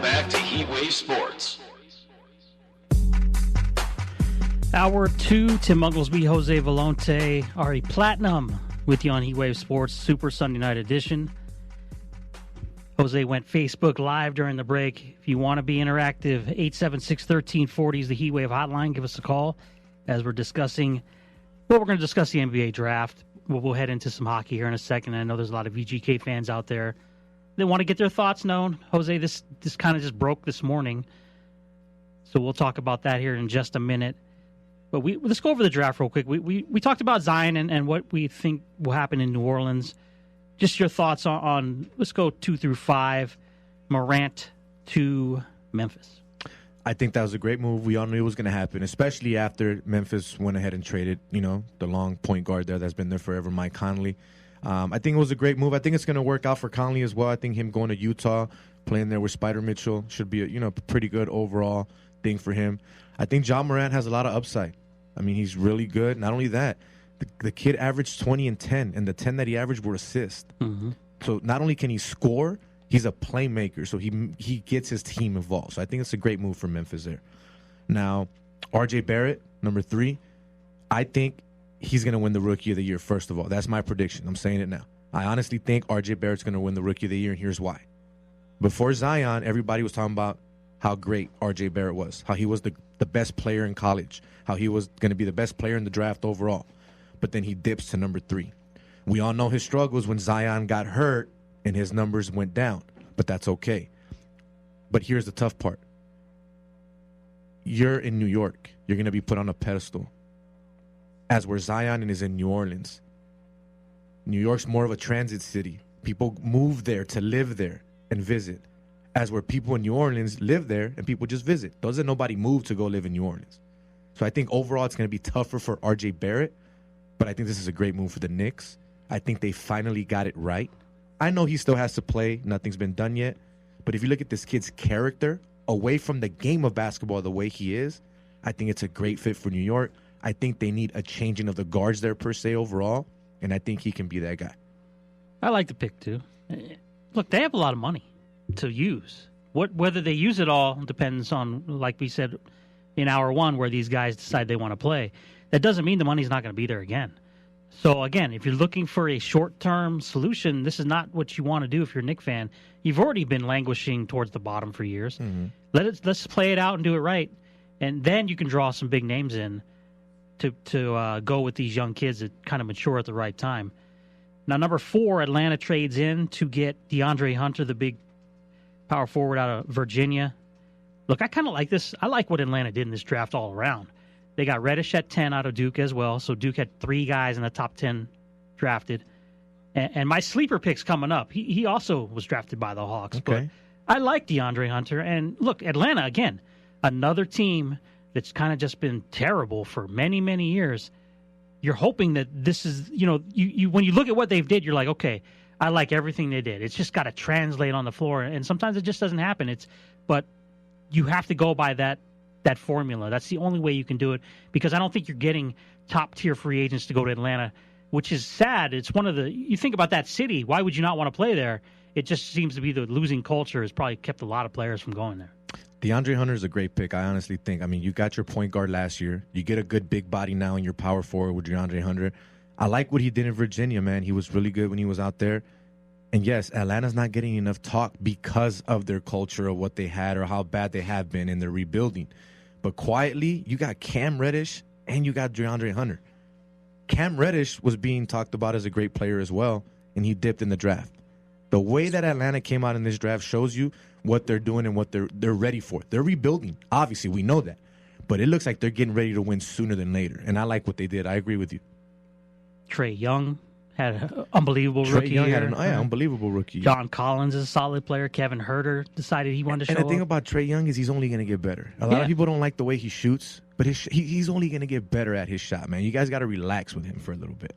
back to Heatwave Sports. Hour 2, Tim Unglessbee, Jose Volonte, Ari Platinum with you on Heatwave Sports Super Sunday Night Edition. Jose went Facebook Live during the break. If you want to be interactive, 876-1340 is the Heatwave hotline. Give us a call as we're discussing, well, we're going to discuss the NBA draft. We'll head into some hockey here in a second. I know there's a lot of VGK fans out there. They want to get their thoughts known. Jose, this kind of just broke this morning. So we'll talk about that here in just a minute. But let's go over the draft real quick. We talked about Zion and what we think will happen in New Orleans. Just your thoughts on let's go 2 through 5, Morant to Memphis. I think that was a great move. We all knew it was going to happen, especially after Memphis went ahead and traded, the long point guard there that's been there forever, Mike Conley. I think it was a great move. I think it's going to work out for Conley as well. I think him going to Utah, playing there with Spider Mitchell should be a pretty good overall thing for him. I think Ja Morant has a lot of upside. I mean, he's really good. Not only that, the kid averaged 20 and 10, and the 10 that he averaged were assists. Mm-hmm. So not only can he score, he's a playmaker, so he gets his team involved. So I think it's a great move for Memphis there. Now, R.J. Barrett, number 3, I think he's going to win the Rookie of the Year, first of all. That's my prediction. I'm saying it now. I honestly think R.J. Barrett's going to win the Rookie of the Year, and here's why. Before Zion, everybody was talking about how great R.J. Barrett was, how he was the best player in college, how he was going to be the best player in the draft overall. But then he dips to number 3. We all know his struggles when Zion got hurt and his numbers went down, but that's okay. But here's the tough part. You're in New York. You're going to be put on a pedestal. As where Zion is in New Orleans. New York's more of a transit city. People move there to live there and visit. As where people in New Orleans live there and people just visit. Doesn't nobody move to go live in New Orleans. So I think overall it's going to be tougher for R.J. Barrett, but I think this is a great move for the Knicks. I think they finally got it right. I know he still has to play. Nothing's been done yet. But if you look at this kid's character, away from the game of basketball the way he is, I think it's a great fit for New York. I think they need a changing of the guards there per se overall, and I think he can be that guy. I like the pick, too. Look, they have a lot of money to use. Whether they use it all depends on, like we said in hour 1, where these guys decide they want to play. That doesn't mean the money's not going to be there again. So, again, if you're looking for a short-term solution, this is not what you want to do if you're a Knicks fan. You've already been languishing towards the bottom for years. Mm-hmm. Let's play it out and do it right, and then you can draw some big names in to go with these young kids that kind of mature at the right time. Now, number 4, Atlanta trades in to get DeAndre Hunter, the big power forward out of Virginia. Look, I kind of like this. I like what Atlanta did in this draft all around. They got Reddish at 10 out of Duke as well. So Duke had 3 guys in the top 10 drafted. And my sleeper pick's coming up. He also was drafted by the Hawks. Okay. But I like DeAndre Hunter. And look, Atlanta, again, another team that's kind of just been terrible for many, many years. You're hoping that this is, you when you look at what they've did, you're like, okay, I like everything they did. It's just got to translate on the floor. And sometimes it just doesn't happen. But you have to go by that formula. That's the only way you can do it, because I don't think you're getting top-tier free agents to go to Atlanta, which is sad. It's you think about that city, why would you not want to play there? It just seems to be the losing culture has probably kept a lot of players from going there. DeAndre Hunter is a great pick, I honestly think. I mean, you got your point guard last year. You get a good big body now in your power forward with DeAndre Hunter. I like what he did in Virginia, man. He was really good when he was out there. And yes, Atlanta's not getting enough talk because of their culture of what they had or how bad they have been in their rebuilding. But quietly, you got Cam Reddish and you got DeAndre Hunter. Cam Reddish was being talked about as a great player as well, and he dipped in the draft. The way that Atlanta came out in this draft shows you what they're doing and what they're ready for. They're rebuilding. Obviously, we know that. But it looks like they're getting ready to win sooner than later. And I like what they did. I agree with you. Trae Young had an unbelievable rookie year. Had an unbelievable rookie year. John Collins is a solid player. Kevin Huerter decided he wanted to show up. And the thing about Trae Young is he's only going to get better. A lot of people don't like the way he shoots, but he's only going to get better at his shot, man. You guys got to relax with him for a little bit.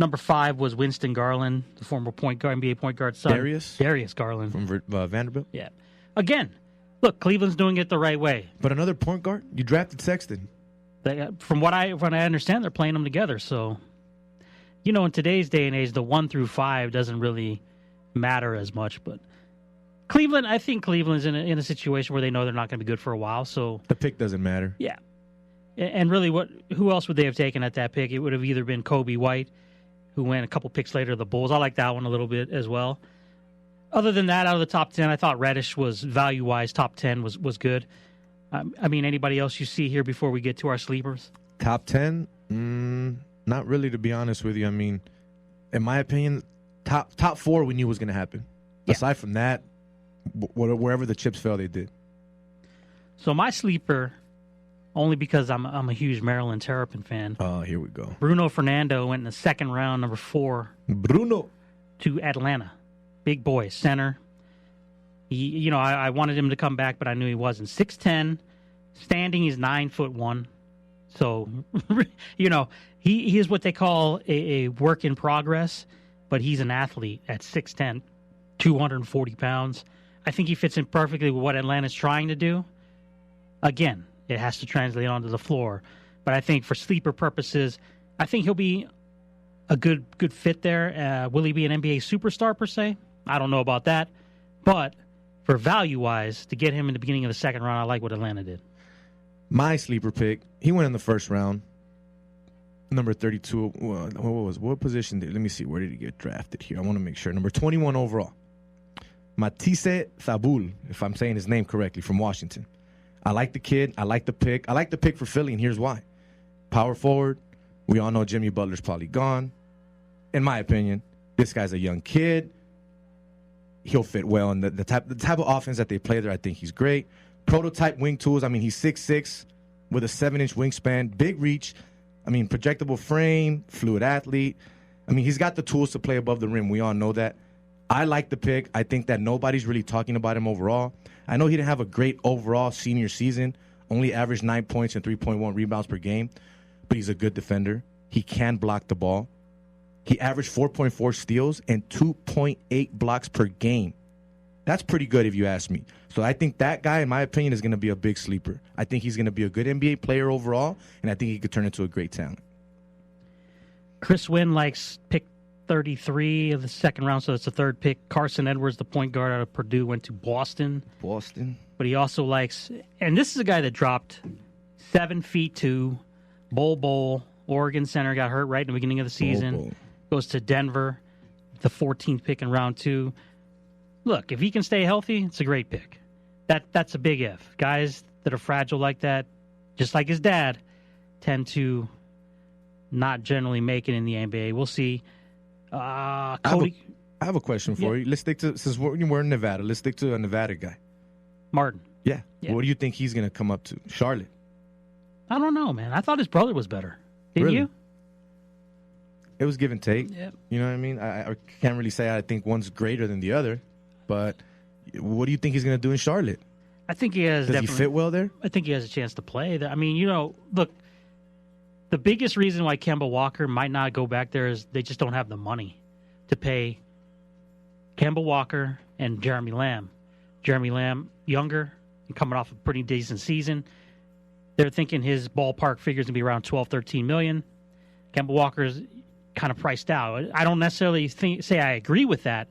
Number 5 was Winston Garland, the former point guard, NBA point guard son. Darius Garland. From Vanderbilt? Yeah. Again, look, Cleveland's doing it the right way. But another point guard? You drafted Sexton. From what I understand, they're playing them together. So, in today's day and age, the 1 through 5 doesn't really matter as much. But Cleveland, I think Cleveland's in a situation where they know they're not going to be good for a while. So The pick doesn't matter. yeah. And really, who else would they have taken at that pick? It would have either been Kobe White, who went a couple picks later to the Bulls. I like that one a little bit as well. Other than that, out of the top 10, I thought Reddish was value-wise, top 10 was good. I mean, anybody else you see here before we get to our sleepers? Top 10? Not really, to be honest with you. I mean, in my opinion, top 4 we knew was going to happen. Yeah. Aside from that, wherever the chips fell, they did. So my sleeper, only because I'm a huge Maryland Terrapin fan. Oh, here we go. Bruno Fernando went in the second round, number 4. Bruno. To Atlanta. Big boy, center. I wanted him to come back, but I knew he wasn't. 6'10", standing, he's 9'1". So, he is what they call a work in progress, but he's an athlete at 6'10", 240 pounds. I think he fits in perfectly with what Atlanta's trying to do. Again, it has to translate onto the floor. But I think for sleeper purposes, I think he'll be a good fit there. Will he be an NBA superstar per se? I don't know about that. But for value-wise, to get him in the beginning of the second round, I like what Atlanta did. My sleeper pick, he went in the first round. Number 32. What position let me see. Where did he get drafted here? I want to make sure. Number 21 overall. Matisse Thybulle, if I'm saying his name correctly, from Washington. I like the kid. I like the pick. I like the pick for Philly, and here's why. Power forward. We all know Jimmy Butler's probably gone. In my opinion, this guy's a young kid. He'll fit well in the type of offense that they play there. I think he's great. Prototype wing tools. I mean, he's 6'6", with a 7-inch wingspan, big reach. I mean, projectable frame, fluid athlete. I mean, he's got the tools to play above the rim. We all know that. I like the pick. I think that nobody's really talking about him overall. I know he didn't have a great overall senior season, only averaged 9 points and 3.1 rebounds per game, but he's a good defender. He can block the ball. He averaged 4.4 steals and 2.8 blocks per game. That's pretty good if you ask me. So I think that guy, in my opinion, is going to be a big sleeper. I think he's going to be a good NBA player overall, and I think he could turn into a great talent. Chris Wynn likes pick 33 of the second round, so it's the third pick. Carson Edwards, the point guard out of Purdue, went to Boston. But he also likes, and this is a guy that dropped 7'2", Bol, Oregon center, got hurt right in the beginning of the season. Goes to Denver, the 14th pick in round 2. Look, if he can stay healthy, it's a great pick. That's a big if. Guys that are fragile like that, just like his dad, tend to not generally make it in the NBA. We'll see. Cody, I have a question for you. Let's stick to, since we're in Nevada, let's stick to a Nevada guy. Martin. Yeah. What do you think he's going to come up to? Charlotte. I don't know, man. I thought his brother was better. Didn't you? It was give and take. Yep. You know what I mean? I can't really say I think one's greater than the other, but what do you think he's going to do in Charlotte? I think he has. Does he fit well there? I think he has a chance to play. I mean, look, the biggest reason why Kemba Walker might not go back there is they just don't have the money to pay Kemba Walker and Jeremy Lamb. Jeremy Lamb, younger and coming off a pretty decent season. They're thinking his ballpark figures to be around 12, 13 million. Kemba Walker's kind of priced out. I don't necessarily say I agree with that,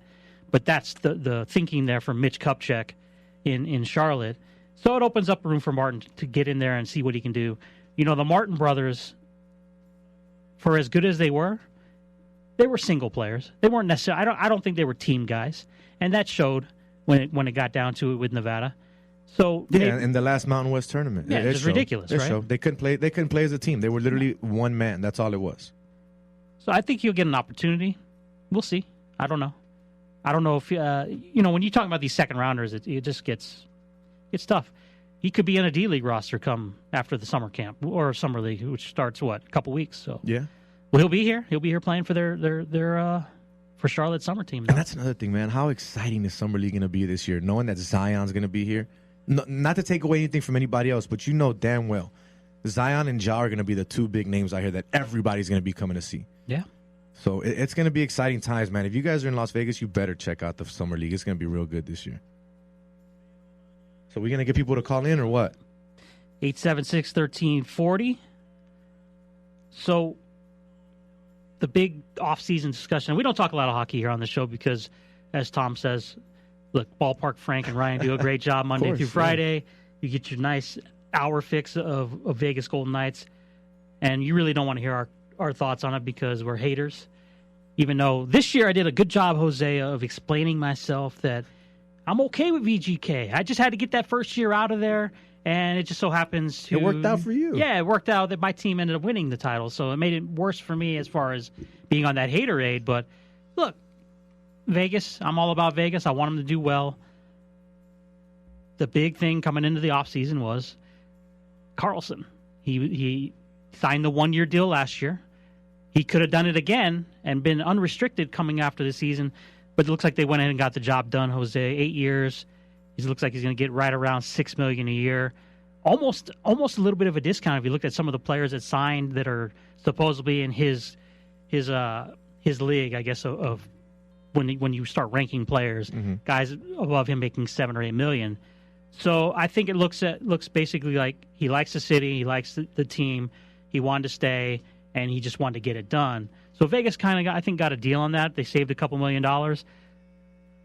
but that's the thinking there from Mitch Kupchak in Charlotte. So it opens up room for Martin to get in there and see what he can do. The Martin brothers, for as good as they were single players. They weren't necessarily. I don't think they were team guys, and that showed when it got down to it with Nevada. So in the last Mountain West tournament, it's just ridiculous, right? Showed. They couldn't play as a team. They were literally one man. That's all it was. So I think he'll get an opportunity. We'll see. I don't know. I don't know if when you talk about these second rounders, it just gets tough. He could be in a D-League roster come after the summer camp or summer league, which starts a couple weeks. So yeah. Well, he'll be here. He'll be here playing for their for Charlotte summer team. And that's another thing, man. How exciting is summer league going to be this year? Knowing that Zion's going to be here. No, not to take away anything from anybody else, but you know damn well Zion and Ja are going to be the two big names out here that everybody's going to be coming to see. Yeah. So it's going to be exciting times, man. If you guys are in Las Vegas, you better check out the summer league. It's going to be real good this year. So we're going to get people to call in or what? 876-1340. So the big off-season discussion. We don't talk a lot of hockey here on the show because, as Tom says, look, Ballpark Frank and Ryan do a great job Monday through Friday. You get your nice hour fix of Vegas Golden Knights, and you really don't want to hear our thoughts on it because we're haters. Even though this year I did a good job, Jose, of explaining myself that I'm okay with VGK. I just had to get that first year out of there, and it just so happens to... It worked out for you. Yeah, it worked out that my team ended up winning the title, so it made it worse for me as far as being on that haterade. But look, Vegas, I'm all about Vegas. I want them to do well. The big thing coming into the offseason was Karlsson. He signed the one-year deal last year. He could have done it again and been unrestricted coming after the season, but it looks like they went ahead and got the job done, Jose. 8 years. He looks like he's going to get right around $6 million a year. Almost a little bit of a discount if you look at some of the players that signed that are supposedly in his league, I guess, of when you start ranking players, guys above him making $7 or $8 million. So I think it looks basically like he likes the city, he likes the team, he wanted to stay, and he just wanted to get it done. So Vegas kind of got a deal on that. They saved a couple $1 million.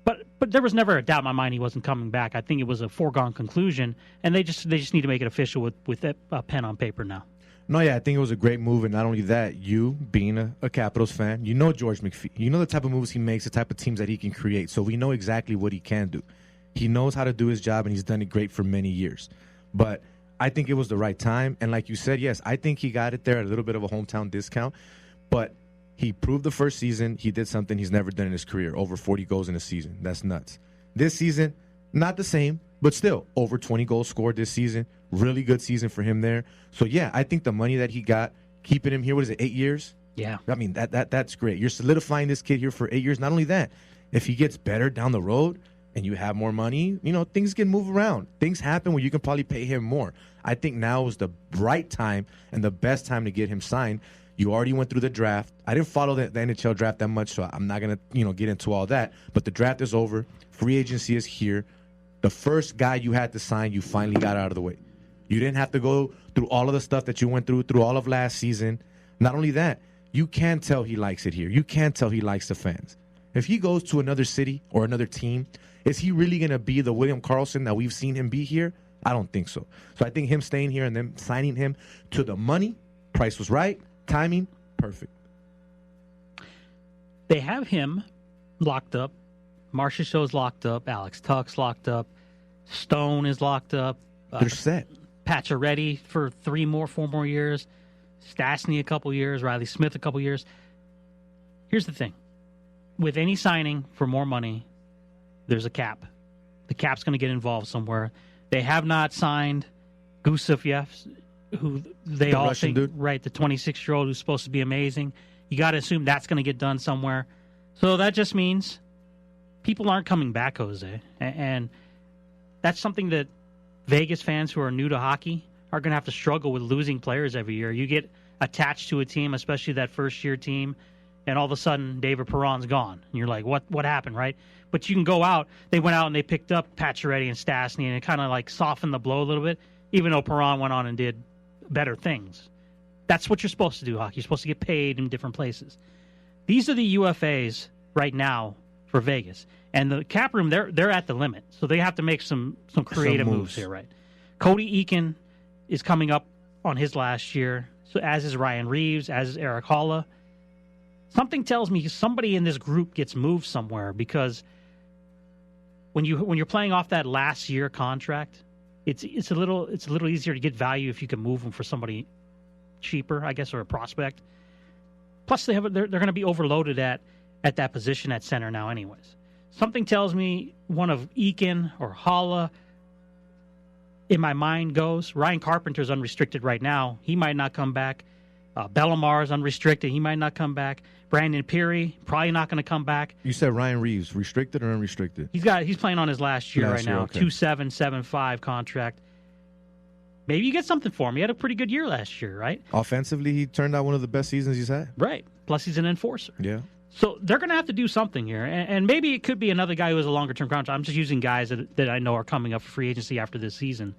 But there was never a doubt in my mind he wasn't coming back. I think it was a foregone conclusion, and they just need to make it official with a pen on paper now. No, yeah, I think it was a great move, and not only that, you being a Capitals fan, you know George McPhee. You know the type of moves he makes, the type of teams that he can create. So we know exactly what he can do. He knows how to do his job, and he's done it great for many years. But I think it was the right time, and like you said, yes, I think he got it there at a little bit of a hometown discount, but he proved the first season he did something he's never done in his career, over 40 goals in a season. That's nuts. This season, not the same, but still, over 20 goals scored this season. Really good season for him there. So, yeah, I think the money that he got, keeping him here, 8 years? Yeah. I mean, that's great. You're solidifying this kid here for 8 years. Not only that, if he gets better down the road and you have more money, things can move around. Things happen where you can probably pay him more. I think now is the right time and the best time to get him signed. You already went through the draft. I didn't follow the NHL draft that much, so I'm not going to get into all that. But the draft is over. Free agency is here. The first guy you had to sign, you finally got out of the way. You didn't have to go through all of the stuff that you went through all of last season. Not only that, you can tell he likes it here. You can tell he likes the fans. If he goes to another city or another team, is he really going to be the William Karlsson that we've seen him be here? I don't think so. So I think him staying here and then signing him to the money, price was right, timing, perfect. They have him locked up. Marcia Show's locked up. Alex Tuck's locked up. Stone is locked up. They're set. Pacioretty for 4 more years. Stastny a couple years. Riley Smith a couple years. Here's the thing. With any signing for more money, there's a cap. The cap's going to get involved somewhere. They have not signed Gusev, who they all Russian think, dude. right, the 26-year-old who's supposed to be amazing. You got to assume that's going to get done somewhere. So that just means people aren't coming back, Jose. And that's something that Vegas fans who are new to hockey are going to have to struggle with, losing players every year. You get attached to a team, especially that first-year team, and all of a sudden David Perron's gone. And you're like, what happened, right? But you can go out. They went out and they picked up Pacioretty and Stastny, and it kind of like softened the blow a little bit, even though Perron went on and did better things. That's what you're supposed to do, hockey. You're supposed to get paid in different places. These are the UFAs right now for Vegas. And the cap room, they're at the limit. So they have to make some creative moves here, right? Cody Eakin is coming up on his last year, so as is Ryan Reeves, as is Eric Holla. Something tells me somebody in this group gets moved somewhere, because when you're playing off that last year contract, it's a little easier to get value if you can move them for somebody cheaper, I guess, or a prospect. Plus, they're going to be overloaded at that position at center now, anyways. Something tells me one of Eakin or Holla, in my mind, goes. Ryan Carpenter's unrestricted right now. He might not come back. Bellamar's unrestricted. He might not come back. Brandon Peary, probably not going to come back. You said Ryan Reeves, restricted or unrestricted? He's playing on his last year right now. Okay. 2.775 contract. Maybe you get something for him. He had a pretty good year last year, right? Offensively, he turned out one of the best seasons he's had. Right. Plus, he's an enforcer. Yeah. So they're going to have to do something here. And maybe it could be another guy who has a longer-term contract. I'm just using guys that I know are coming up for free agency after this season.